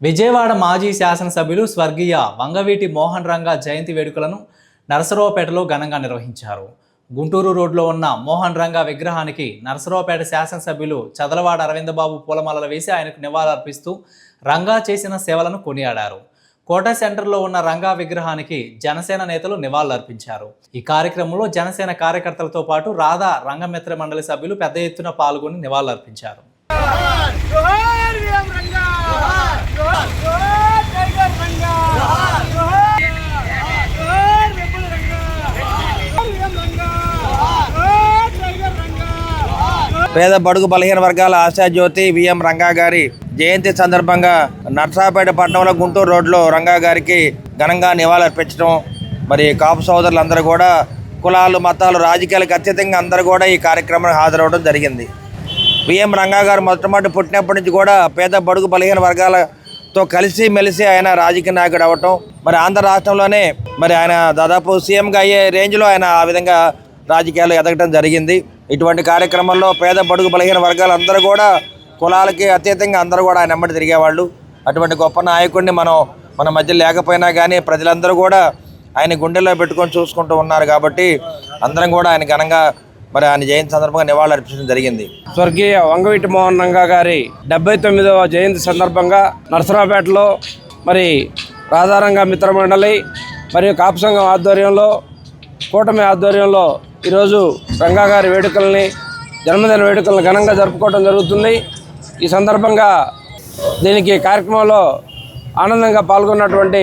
విజయవాడ మాజీ శాసనసభ్యులు స్వర్గీయ వంగవీటి మోహన్ రంగా జయంతి వేడుకలను నరసరావుపేటలో ఘనంగా నిర్వహించారు. గుంటూరు రోడ్లో ఉన్న మోహన్ రంగా విగ్రహానికి నరసరావుపేట శాసనసభ్యులు చదలవాడ అరవిందబాబు పూలమాలలు వేసి ఆయనకు నివాళులర్పిస్తూ రంగా చేసిన సేవలను కొనియాడారు. కోట సెంటర్లో ఉన్న రంగా విగ్రహానికి జనసేన నేతలు నివాళులర్పించారు. ఈ కార్యక్రమంలో జనసేన కార్యకర్తలతో పాటు రాధా రంగమిత్ర మండలి సభ్యులు పెద్ద ఎత్తున పాల్గొని నివాళులర్పించారు. పేద బడుగు బలహీన వర్గాల ఆశాజ్యోతి విఎం రంగా గారి జయంతి సందర్భంగా నర్సాపేట పట్టణంలో గుంటూరు రోడ్లో రంగా గారికి ఘనంగా నివాళులర్పించడం, మరి కాపు సోదరులందరూ కూడా కులాలు మతాలు రాజకీయాలకు అత్యధికంగా అందరూ కూడా ఈ కార్యక్రమానికి హాజరవడం జరిగింది. విఎం రంగా గారు మొట్టమొదటి పుట్టినప్పటి నుంచి కూడా పేద బడుగు బలహీన వర్గాలతో కలిసి మెలిసి ఆయన రాజకీయ నాయకుడు అవ్వటం, మరి ఆంధ్ర రాష్ట్రంలోనే మరి ఆయన దాదాపు సీఎంగా అయ్యే రేంజ్లో ఆయన ఆ విధంగా రాజకీయాలు ఎదగటం జరిగింది. ఇటువంటి కార్యక్రమంలో పేద బడుగు బలహీన వర్గాలు అందరూ కూడా కులాలకి అతీతంగా అందరూ కూడా ఆయన వెంబడి తిరిగేవాళ్ళు. అటువంటి గొప్ప నాయకుడిని మన మధ్య లేకపోయినా కానీ ప్రజలందరూ కూడా ఆయన గుండెల్లో పెట్టుకొని చూసుకుంటూ ఉన్నారు. కాబట్టి అందరం కూడా ఆయన ఘనంగా మరి ఆయన జయంతి సందర్భంగా నివాళులు అర్పించడం జరిగింది. స్వర్గీయ వంగవీటి మోహన్ రంగా గారి 79వ జయంతి సందర్భంగా నరసరావుపేటలో మరి రాధారంగ మిత్ర మండలి మరియు కాపు సంఘం ఆధ్వర్యంలో కూటమి ఆధ్వర్యంలో ఈరోజు రంగా గారి వేడుకల్ని జన్మదిన వేడుకలను ఘనంగా జరుపుకోవడం జరుగుతుంది. ఈ సందర్భంగా దీనికి కార్యక్రమంలో ఆనందంగా పాల్గొన్నటువంటి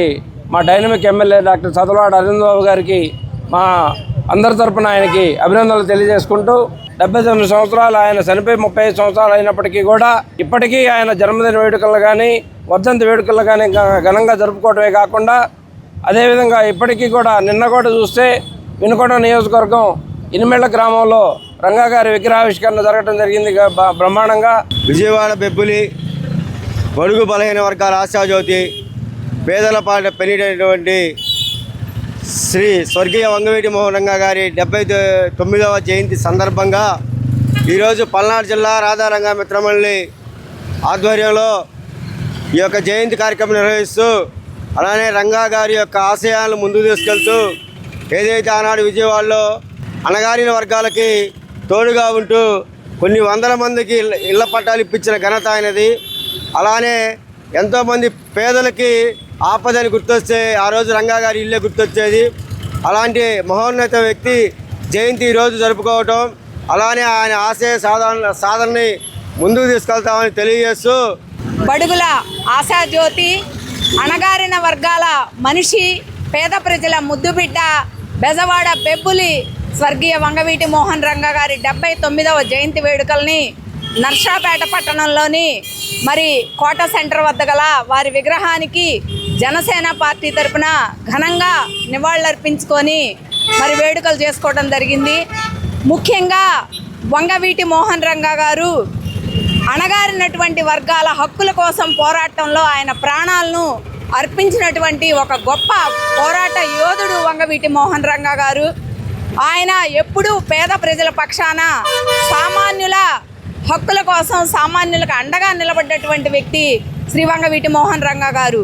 మా dynamic MLA doctor Chadalavada Aravindababu garu మా అందరి తరపున ఆయనకి అభినందనలు తెలియజేసుకుంటూ 79 సంవత్సరాలు ఆయన చనిపోయి 35 సంవత్సరాలు అయినప్పటికీ కూడా ఇప్పటికీ ఆయన జన్మదిన వేడుకలు కానీ వర్ధంతి వేడుకలు కానీ ఘనంగా జరుపుకోవడమే కాకుండా అదేవిధంగా ఇప్పటికీ కూడా నిన్న కూడా చూస్తే వినుకొండ నియోజకవర్గం ఇనిమెళ్ల గ్రామంలో రంగా గారి విగ్రహావిష్కరణ జరగడం జరిగింది బ్రహ్మాండంగా. విజయవాడ బెబ్బులి బడుగు బలహీన వర్గాల ఆశాజ్యోతి పేదల పాట పెరిగినటువంటి శ్రీ స్వర్గీయ వంగవీటి మోహన్ రంగా గారి 79వ జయంతి సందర్భంగా ఈరోజు పల్నాడు జిల్లా రాధా రంగా మిత్రమండలి ఆధ్వర్యంలో ఈ యొక్క జయంతి కార్యక్రమం నిర్వహిస్తూ అలానే రంగా గారి యొక్క ఆశయాలను ముందుకు తీసుకెళ్తూ ఏదైతే ఆనాడు విజయవాడలో అణగారిన వర్గాలకి తోడుగా ఉంటూ కొన్ని వందల మందికి ఇళ్ల పట్టాలు ఇప్పించిన ఘనత ఆయనది. అలానే ఎంతోమంది పేదలకి ఆపదని గుర్తొస్తే ఆ రోజు రంగా గారి ఇల్లే గుర్తొచ్చేది. అలాంటి మహోన్నత వ్యక్తి జయంతి ఈరోజు జరుపుకోవటం, అలానే ఆయన ఆశయ సాధనని ముందుకు తీసుకెళ్తామని తెలియజేస్తూ బడుగుల ఆశాజ్యోతి అణగారిన వర్గాల మనిషి పేద ప్రజల ముద్దుబిడ్డ బెజవాడ బెబ్బులి స్వర్గీయ వంగవీటి మోహన్ రంగా గారి 79వ జయంతి వేడుకల్ని నర్సాపేట పట్టణంలోని మరి కోట సెంటర్ వద్ద గల వారి విగ్రహానికి జనసేన పార్టీ తరపున ఘనంగా నివాళులర్పించుకొని మరి వేడుకలు చేసుకోవడం జరిగింది. ముఖ్యంగా వంగవీటి మోహన్ రంగా గారు అణగారినటువంటి వర్గాల హక్కుల కోసం పోరాటంలో ఆయన ప్రాణాలను అర్పించినటువంటి ఒక గొప్ప పోరాట యోధుడు వంగవీటి మోహన్ రంగా గారు. ఆయన ఎప్పుడూ పేద ప్రజల పక్షాన సామాన్యుల హక్కుల కోసం సామాన్యులకు అండగా నిలబడ్డటువంటి వ్యక్తి శ్రీ వంగవీటి మోహన్ రంగా గారు.